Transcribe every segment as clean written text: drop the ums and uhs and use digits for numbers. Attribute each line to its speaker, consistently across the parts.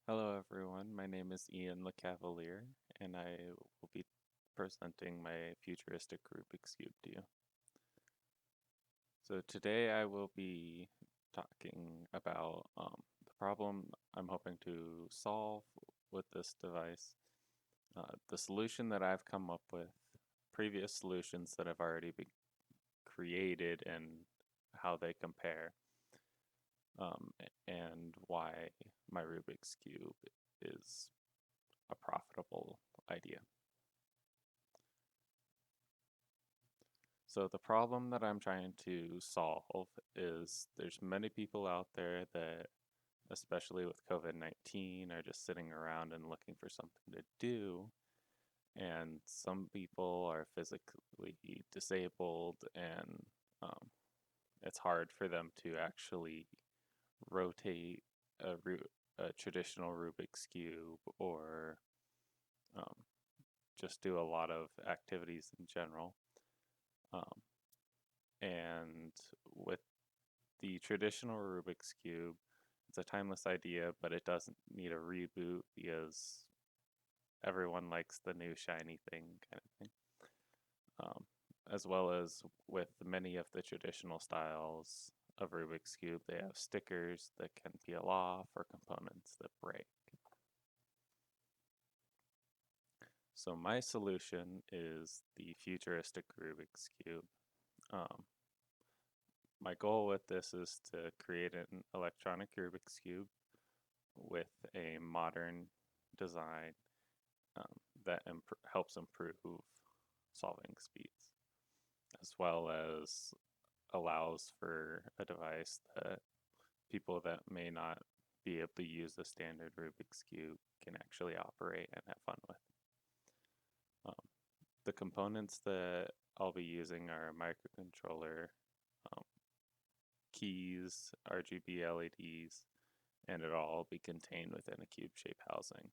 Speaker 1: Hello everyone, my name is Ian LeCavalier, and I will be presenting my futuristic Rubik's Cube to you. So today I will be talking about the problem I'm hoping to solve with this device, the solution that I've come up with, previous solutions that have already been created and how they compare, and why my Rubik's Cube is a profitable idea. So the problem that I'm trying to solve is there's many people out there that, especially with COVID-19, are just sitting around and looking for something to do. And some people are physically disabled, and um, it's hard for them to actually rotate a traditional Rubik's Cube or um, just do a lot of activities in general. Um, and with the traditional Rubik's Cube, it's a timeless idea, but it doesn't need a reboot because everyone likes the new shiny thing kind of thing. Um, as well as with many of the traditional styles of Rubik's Cube, they have stickers that can peel off or components that break. So my solution is the futuristic Rubik's Cube. Um, my goal with this is to create an electronic Rubik's Cube with a modern design that helps improve solving speeds, as well as allows for a device that people that may not be able to use the standard Rubik's Cube can actually operate and have fun with. Um, the components that I'll be using are a microcontroller, um, keys, RGB LEDs, and it'll all be contained within a cube-shaped housing.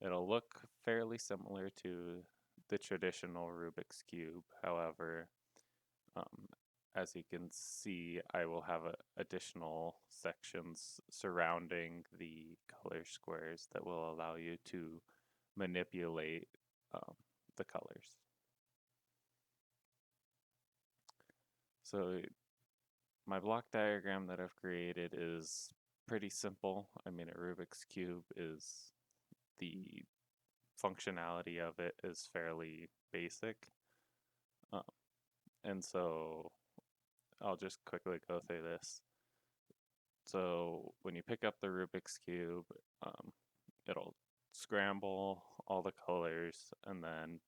Speaker 1: It'll look fairly similar to the traditional Rubik's Cube. However, um, as you can see, I will have additional sections surrounding the color squares that will allow you to manipulate um, the colors. So my block diagram that I've created is pretty simple. I mean, a Rubik's Cube is the functionality of it is fairly basic. Um, and so I'll just quickly go through this. So when you pick up the Rubik's Cube, um, it'll scramble all the colors, and then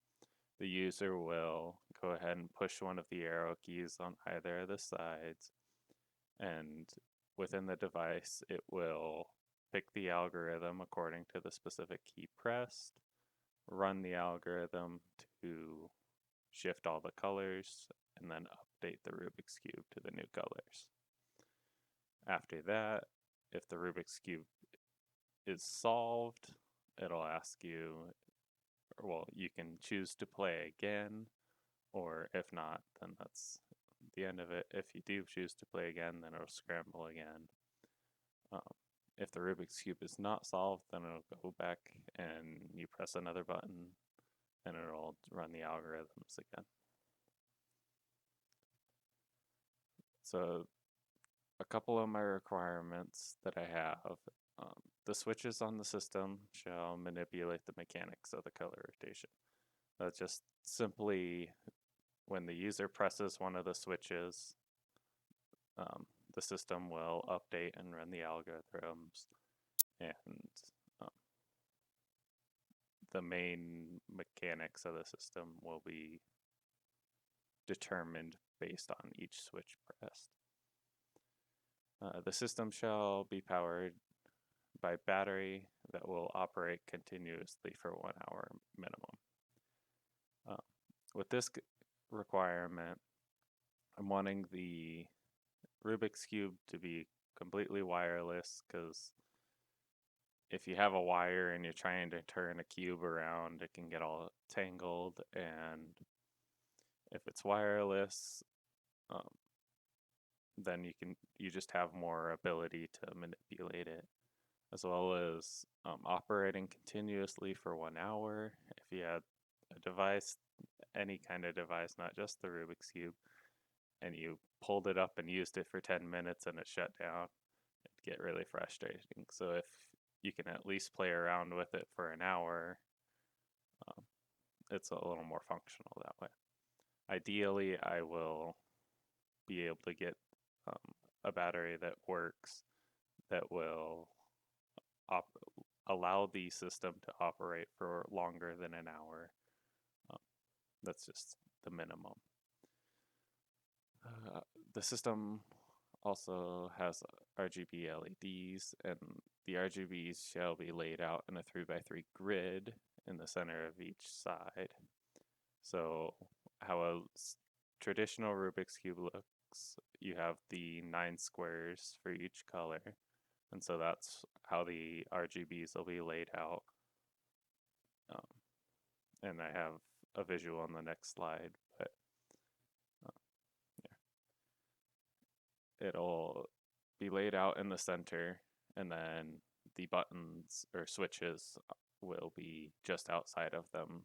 Speaker 1: the user will go ahead and push one of the arrow keys on either of the sides, and within the device, it will pick the algorithm according to the specific key pressed, run the algorithm to shift all the colors, and then update the Rubik's Cube to the new colors. After that, if the Rubik's Cube is solved, it'll ask you, well, you can choose to play again, or if not, then that's the end of it. If you do choose to play again, then it'll scramble again. Um, if the Rubik's Cube is not solved, then it'll go back and you press another button and it'll run the algorithms again. So a couple of my requirements that I have, the switches on the system shall manipulate the mechanics of the color rotation. That's just simply when the user presses one of the switches, um, the system will update and run the algorithms, and um, the main mechanics of the system will be determined based on each switch pressed. The system shall be powered by battery that will operate continuously for 1 hour minimum. Uh, with this requirement, I'm wanting the Rubik's Cube to be completely wireless because if you have a wire and you're trying to turn a cube around, it can get all tangled. And if it's wireless, um, then you just have more ability to manipulate it. as well as operating continuously for 1 hour. If you had a device, any kind of device, not just the Rubik's Cube, and you pulled it up and used it for 10 minutes and it shut down, it'd get really frustrating. So if you can at least play around with it for an hour, um, it's a little more functional that way. Ideally, I will be able to get a battery that works, that will allow the system to operate for longer than an hour. That's just the minimum. The system also has RGB LEDs, and the RGBs shall be laid out in a 3x3 grid in the center of each side. So how a traditional Rubik's Cube looks, you have the 9 squares for each color, and so that's how the RGBs will be laid out. And I have a visual on the next slide, but it'll be laid out in the center, and then the buttons or switches will be just outside of them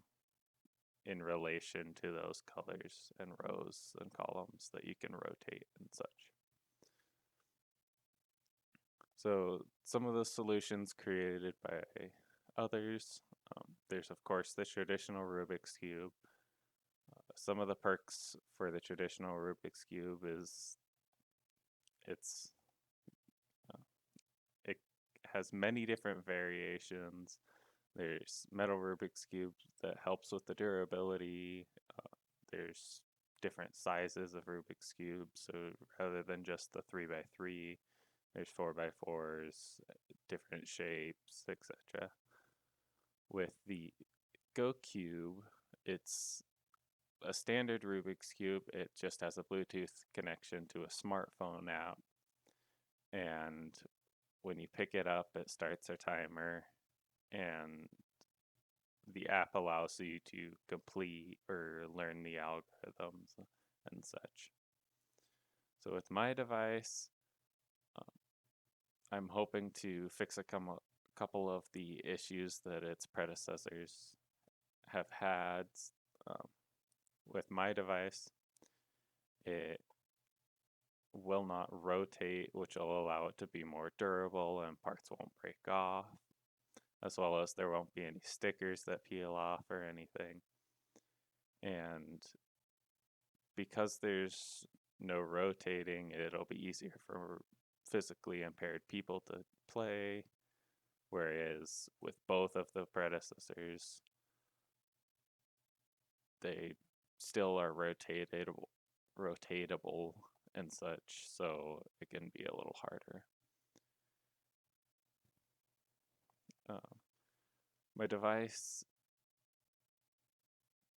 Speaker 1: in relation to those colors and rows and columns that you can rotate and such. So some of the solutions created by others, there's of course the traditional Rubik's Cube. Some of the perks for the traditional Rubik's Cube is it has many different variations. There's metal Rubik's Cube that helps with the durability. There's different sizes of Rubik's Cube, so rather than just the 3x3, there's 4x4s, different shapes, etc. With the Go Cube, it's a standard Rubik's Cube. It just has a Bluetooth connection to a smartphone app, and when you pick it up, it starts a timer, and the app allows you to complete or learn the algorithms and such. So with my device, I'm hoping to fix a couple of the issues that its predecessors have had. With my device, it will not rotate, which will allow it to be more durable and parts won't break off, as well as there won't be any stickers that peel off or anything. And because there's no rotating, it'll be easier for physically impaired people to play, whereas with both of the predecessors, they still are rotatable and such, so it can be a little harder. My device,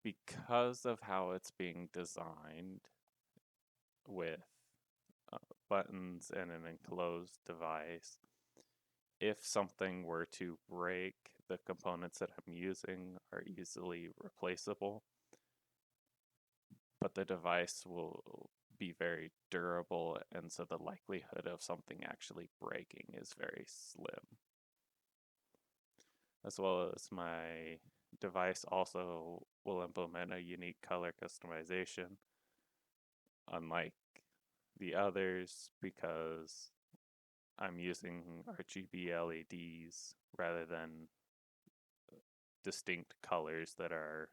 Speaker 1: because of how it's being designed with buttons and an enclosed device, if something were to break, the components that I'm using are easily replaceable, but the device will be very durable, and so the likelihood of something actually breaking is very slim. As well as my device also will implement a unique color customization, unlike the others, because I'm using RGB LEDs rather than distinct colors that are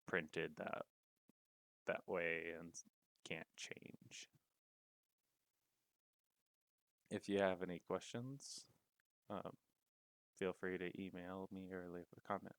Speaker 1: printed that way and can't change. If you have any questions, feel free to email me or leave a comment.